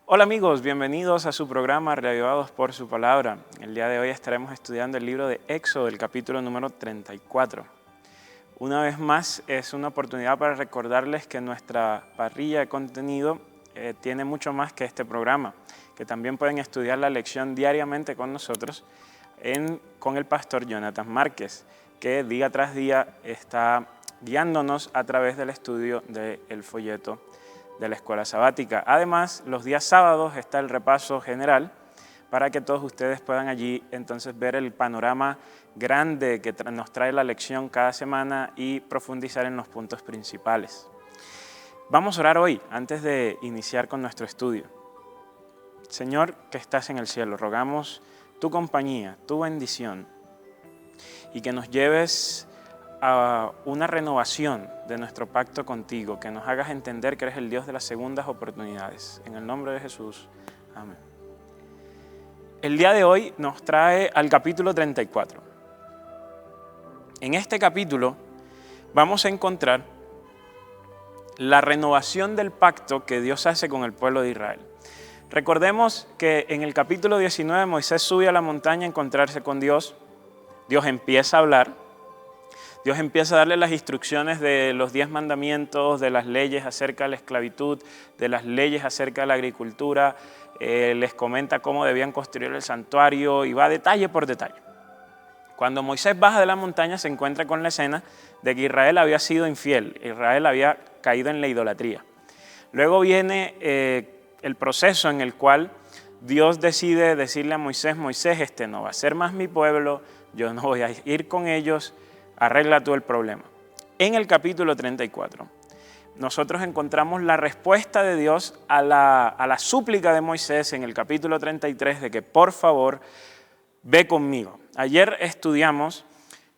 Hola amigos, bienvenidos a su programa Reavivados por su Palabra. El día de hoy estaremos estudiando el libro de Éxodo, el capítulo número 34. Una vez más es una oportunidad para recordarles que nuestra parrilla de contenido tiene mucho más que este programa, que también pueden estudiar la lección diariamente con nosotros con el pastor Jonathan Márquez, que día tras día está guiándonos a través del estudio del folleto de la escuela sabática. Además, los días sábados está el repaso general para que todos ustedes puedan allí entonces ver el panorama grande que nos trae la lección cada semana y profundizar en los puntos principales. Vamos a orar hoy antes de iniciar con nuestro estudio. Señor que estás en el cielo, rogamos tu compañía, tu bendición y que nos lleves a una renovación de nuestro pacto contigo, que nos hagas entender que eres el Dios de las segundas oportunidades. En el nombre de Jesús, amén. El día de hoy nos trae al capítulo 34. En este capítulo vamos a encontrar la renovación del pacto que Dios hace con el pueblo de Israel. Recordemos que en el capítulo 19 Moisés sube a la montaña a encontrarse con Dios. Dios empieza a hablar. Dios empieza a darle las instrucciones de los 10 mandamientos, de las leyes acerca de la esclavitud, de las leyes acerca de la agricultura, les comenta cómo debían construir el santuario y va detalle por detalle. Cuando Moisés baja de la montaña se encuentra con la escena de que Israel había sido infiel, Israel había caído en la idolatría. Luego viene el proceso en el cual Dios decide decirle a Moisés, Moisés, este no va a ser más mi pueblo, yo no voy a ir con ellos, arregla tú el problema. En el capítulo 34, nosotros encontramos la respuesta de Dios a la súplica de Moisés en el capítulo 33 de que por favor ve conmigo. Ayer estudiamos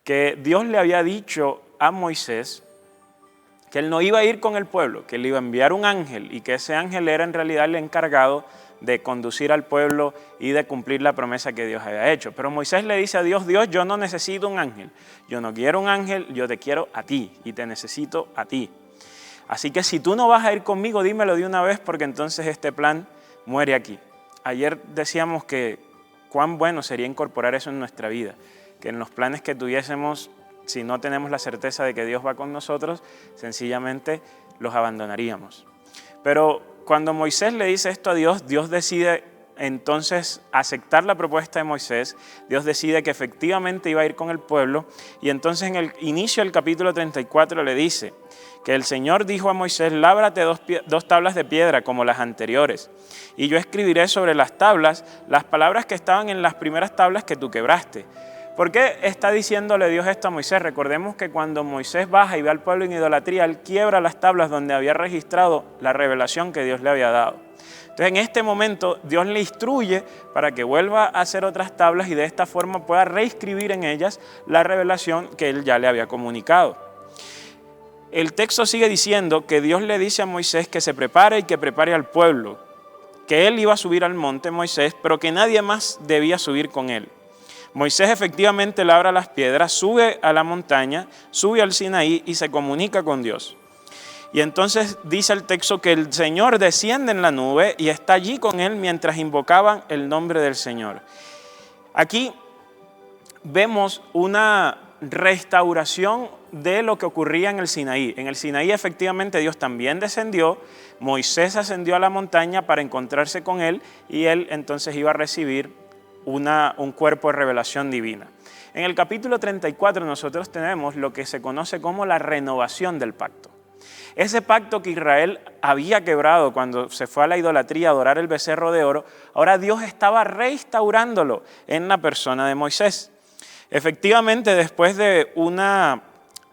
que Dios le había dicho a Moisés que él no iba a ir con el pueblo, que le iba a enviar un ángel y que ese ángel era en realidad el encargado de conducir al pueblo y de cumplir la promesa que Dios había hecho. Pero Moisés le dice a Dios, Dios, yo no necesito un ángel, yo no quiero un ángel, yo te quiero a ti y te necesito a ti. Así que si tú no vas a ir conmigo, dímelo de una vez porque entonces este plan muere aquí. Ayer decíamos que cuán bueno sería incorporar eso en nuestra vida, que en los planes que tuviésemos, si no tenemos la certeza de que Dios va con nosotros, sencillamente los abandonaríamos. Pero cuando Moisés le dice esto a Dios, Dios decide entonces aceptar la propuesta de Moisés, Dios decide que efectivamente iba a ir con el pueblo y entonces en el inicio del capítulo 34 le dice que el Señor dijo a Moisés, lábrate dos tablas de piedra como las anteriores y yo escribiré sobre las tablas las palabras que estaban en las primeras tablas que tú quebraste. ¿Por qué está diciéndole Dios esto a Moisés? Recordemos que cuando Moisés baja y ve al pueblo en idolatría, él quiebra las tablas donde había registrado la revelación que Dios le había dado. Entonces en este momento Dios le instruye para que vuelva a hacer otras tablas y de esta forma pueda reescribir en ellas la revelación que él ya le había comunicado. El texto sigue diciendo que Dios le dice a Moisés que se prepare y que prepare al pueblo, que él iba a subir al monte Moisés, pero que nadie más debía subir con él. Moisés efectivamente labra las piedras, sube a la montaña, sube al Sinaí y se comunica con Dios. Y entonces dice el texto que el Señor desciende en la nube y está allí con él mientras invocaban el nombre del Señor. Aquí vemos una restauración de lo que ocurría en el Sinaí. En el Sinaí efectivamente Dios también descendió, Moisés ascendió a la montaña para encontrarse con él y él entonces iba a recibir un cuerpo de revelación divina. En el capítulo 34 nosotros tenemos lo que se conoce como la renovación del pacto. Ese pacto que Israel había quebrado cuando se fue a la idolatría a adorar el becerro de oro, ahora Dios estaba restaurándolo en la persona de Moisés. Efectivamente, después de una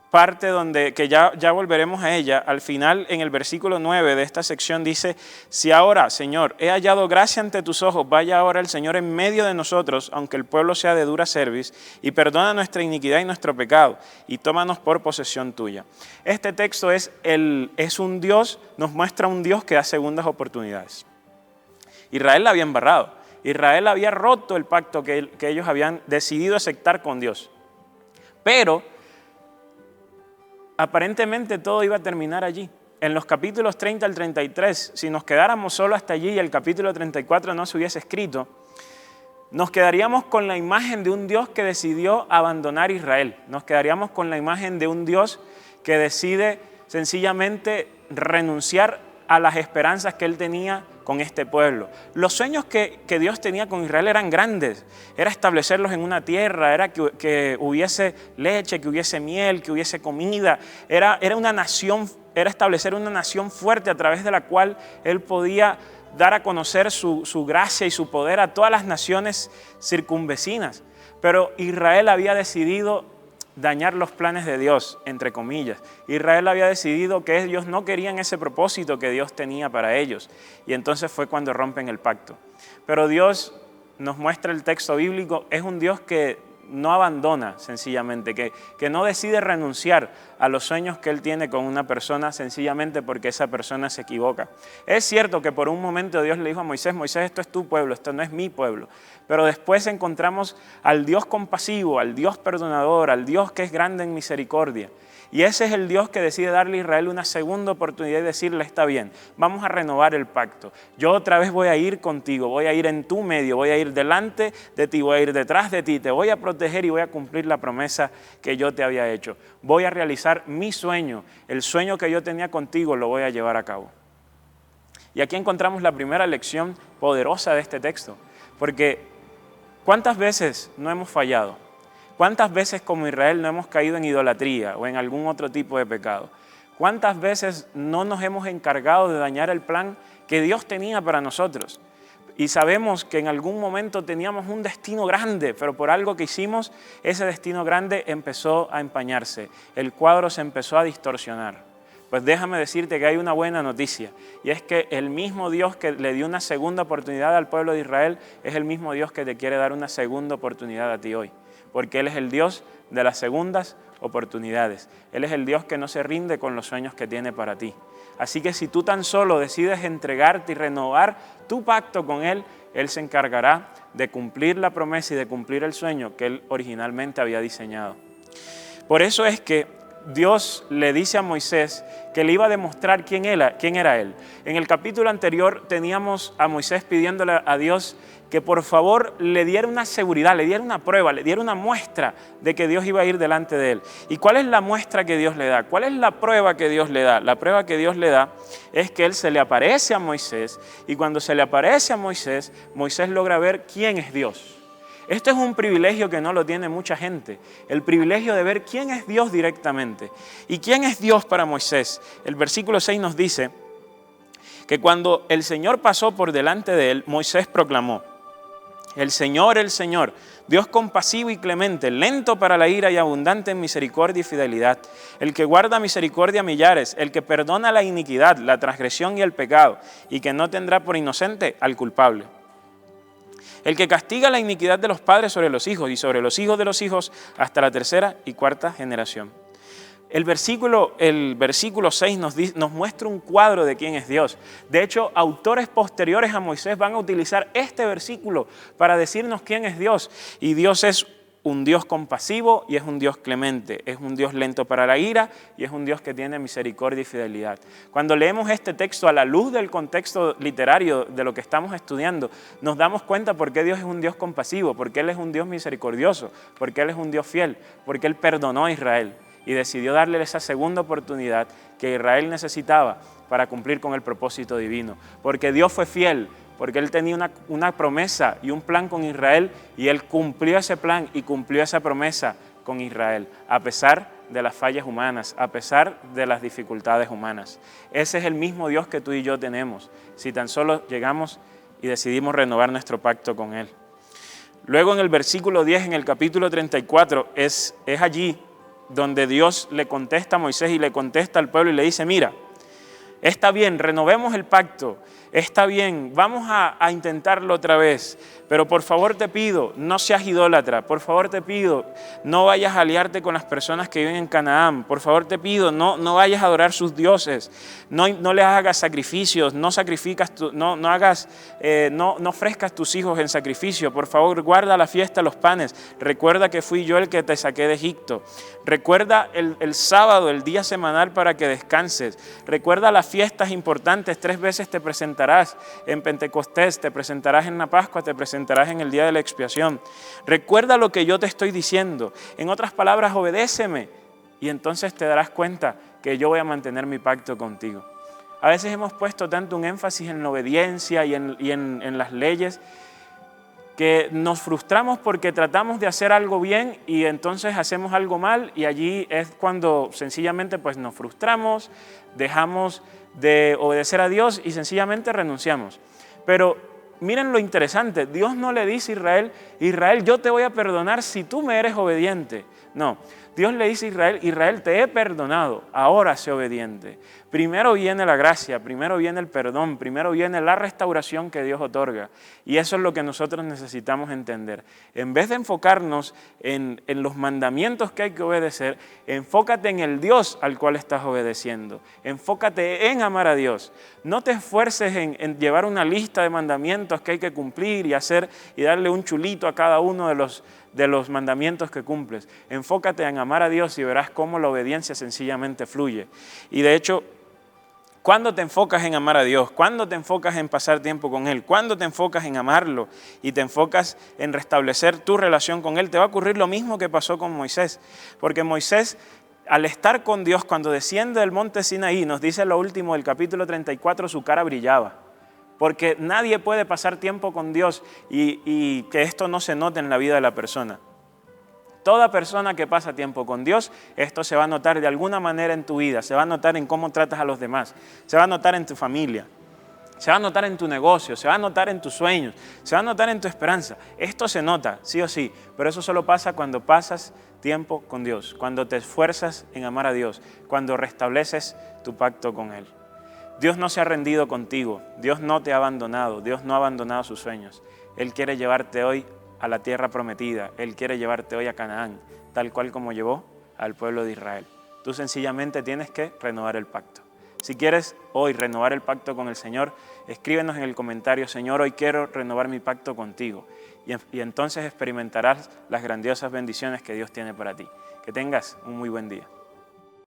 parte que ya volveremos a ella, al final en el versículo 9 de esta sección dice, si ahora, Señor, he hallado gracia ante tus ojos, vaya ahora el Señor en medio de nosotros, aunque el pueblo sea de dura cerviz, y perdona nuestra iniquidad y nuestro pecado, y tómanos por posesión tuya. Este texto es un Dios, nos muestra un Dios que da segundas oportunidades. Israel la había embarrado, Israel había roto el pacto que ellos habían decidido aceptar con Dios, pero aparentemente todo iba a terminar allí. en los capítulos 30 al 33, si nos quedáramos solo hasta allí y el capítulo 34 no se hubiese escrito, nos quedaríamos con la imagen de un Dios que decidió abandonar Israel. Nos quedaríamos con la imagen de un Dios que decide sencillamente renunciar a las esperanzas que Él tenía con este pueblo. Los sueños que Dios tenía con Israel eran grandes. Era establecerlos en una tierra, era que hubiese leche, que hubiese miel, que hubiese comida. Era una nación, era establecer una nación fuerte a través de la cual Él podía dar a conocer su gracia y su poder a todas las naciones circunvecinas. Pero Israel había decidido dañar los planes de Dios, entre comillas. Israel había decidido que ellos no querían ese propósito que Dios tenía para ellos. Y entonces fue cuando rompen el pacto. Pero Dios, nos muestra el texto bíblico, es un Dios que no abandona sencillamente, que no decide renunciar a los sueños que Él tiene con una persona sencillamente porque esa persona se equivoca. Es cierto que por un momento Dios le dijo a Moisés, Moisés, esto es tu pueblo, esto no es mi pueblo. Pero después encontramos al Dios compasivo, al Dios perdonador, al Dios que es grande en misericordia. Y ese es el Dios que decide darle a Israel una segunda oportunidad y decirle, está bien, vamos a renovar el pacto. Yo otra vez voy a ir contigo, voy a ir en tu medio, voy a ir delante de ti, voy a ir detrás de ti, te voy a proteger y voy a cumplir la promesa que yo te había hecho. Voy a realizar mi sueño, el sueño que yo tenía contigo lo voy a llevar a cabo. Y aquí encontramos la primera lección poderosa de este texto, porque ¿cuántas veces no hemos fallado? ¿Cuántas veces como Israel no hemos caído en idolatría o en algún otro tipo de pecado? ¿Cuántas veces no nos hemos encargado de dañar el plan que Dios tenía para nosotros? Y sabemos que en algún momento teníamos un destino grande, pero por algo que hicimos, ese destino grande empezó a empañarse. El cuadro se empezó a distorsionar. Pues déjame decirte que hay una buena noticia, y es que el mismo Dios que le dio una segunda oportunidad al pueblo de Israel es el mismo Dios que te quiere dar una segunda oportunidad a ti hoy. Porque Él es el Dios de las segundas oportunidades. Él es el Dios que no se rinde con los sueños que tiene para ti. Así que si tú tan solo decides entregarte y renovar tu pacto con Él, Él se encargará de cumplir la promesa y de cumplir el sueño que Él originalmente había diseñado. Por eso es que Dios le dice a Moisés que le iba a demostrar quién era Él. En el capítulo anterior teníamos a Moisés pidiéndole a Dios que por favor le diera una seguridad, le diera una prueba, le diera una muestra de que Dios iba a ir delante de él. ¿Y cuál es la muestra que Dios le da? ¿Cuál es la prueba que Dios le da? La prueba que Dios le da es que Él se le aparece a Moisés, y cuando se le aparece a Moisés, Moisés logra ver quién es Dios. Esto es un privilegio que no lo tiene mucha gente, el privilegio de ver quién es Dios directamente. ¿Y quién es Dios para Moisés? El versículo 6 nos dice que cuando el Señor pasó por delante de él, Moisés proclamó: el Señor, Dios compasivo y clemente, lento para la ira y abundante en misericordia y fidelidad, el que guarda misericordia a millares, el que perdona la iniquidad, la transgresión y el pecado, y que no tendrá por inocente al culpable. El que castiga la iniquidad de los padres sobre los hijos y sobre los hijos de los hijos hasta la tercera y cuarta generación. El versículo 6 nos muestra un cuadro de quién es Dios. De hecho, autores posteriores a Moisés van a utilizar este versículo para decirnos quién es Dios. Y Dios es un Dios compasivo y es un Dios clemente. Es un Dios lento para la ira y es un Dios que tiene misericordia y fidelidad. Cuando leemos este texto a la luz del contexto literario de lo que estamos estudiando, nos damos cuenta por qué Dios es un Dios compasivo, porque Él es un Dios misericordioso, porque Él es un Dios fiel, porque Él perdonó a Israel y decidió darle esa segunda oportunidad que Israel necesitaba para cumplir con el propósito divino. Porque Dios fue fiel, porque Él tenía una promesa y un plan con Israel, y Él cumplió ese plan y cumplió esa promesa con Israel, a pesar de las fallas humanas, a pesar de las dificultades humanas. Ese es el mismo Dios que tú y yo tenemos, si tan solo llegamos y decidimos renovar nuestro pacto con Él. Luego en el versículo 10, en el capítulo 34, es allí donde Dios le contesta a Moisés y le contesta al pueblo y le dice: mira, Está bien, renovemos el pacto. Está bien, vamos a intentarlo otra vez. Pero por favor te pido, no seas idólatra. Por favor te pido, no vayas a aliarte con las personas que viven en Canaán. Por favor te pido, no vayas a adorar sus dioses. No les hagas sacrificios, no ofrezcas tus hijos en sacrificio. Por favor, guarda la fiesta de los panes. Recuerda que fui yo el que te saqué de Egipto. Recuerda el sábado, el día semanal para que descanses. Recuerda las fiestas importantes. 3 veces te presentarás en Pentecostés, te presentarás en la Pascua, te presentarás en el día de la expiación. Recuerda lo que yo te estoy diciendo. En otras palabras, obedéceme y entonces te darás cuenta que yo voy a mantener mi pacto contigo. A veces hemos puesto tanto un énfasis en la obediencia y en las leyes que nos frustramos porque tratamos de hacer algo bien y entonces hacemos algo mal, y allí es cuando sencillamente pues nos frustramos, dejamos de obedecer a Dios y sencillamente renunciamos. Pero miren lo interesante, Dios no le dice a Israel, yo te voy a perdonar si tú me eres obediente. No, Dios le dice a Israel, te he perdonado, ahora sé obediente. Primero viene la gracia, primero viene el perdón, primero viene la restauración que Dios otorga. Y eso es lo que nosotros necesitamos entender. En vez de enfocarnos en los mandamientos que hay que obedecer, enfócate en el Dios al cual estás obedeciendo. Enfócate en amar a Dios. No te esfuerces en llevar una lista de mandamientos que hay que cumplir y hacer y darle un chulito a cada uno de los mandamientos que cumples. Enfócate en amar a Dios y verás cómo la obediencia sencillamente fluye. Y de hecho, cuando te enfocas en amar a Dios, cuando te enfocas en pasar tiempo con Él, cuando te enfocas en amarlo y te enfocas en restablecer tu relación con Él, te va a ocurrir lo mismo que pasó con Moisés. Porque Moisés, al estar con Dios, cuando desciende del monte Sinaí, nos dice lo último del capítulo 34, su cara brillaba. Porque nadie puede pasar tiempo con Dios y que esto no se note en la vida de la persona. Toda persona que pasa tiempo con Dios, esto se va a notar de alguna manera en tu vida, se va a notar en cómo tratas a los demás, se va a notar en tu familia, se va a notar en tu negocio, se va a notar en tus sueños, se va a notar en tu esperanza. Esto se nota, sí o sí, pero eso solo pasa cuando pasas tiempo con Dios, cuando te esfuerzas en amar a Dios, cuando restableces tu pacto con Él. Dios no se ha rendido contigo, Dios no te ha abandonado, Dios no ha abandonado sus sueños. Él quiere llevarte hoy a la tierra prometida, Él quiere llevarte hoy a Canaán, tal cual como llevó al pueblo de Israel. Tú sencillamente tienes que renovar el pacto. Si quieres hoy renovar el pacto con el Señor, escríbenos en el comentario, Señor, hoy quiero renovar mi pacto contigo. Y entonces experimentarás las grandiosas bendiciones que Dios tiene para ti. Que tengas un muy buen día.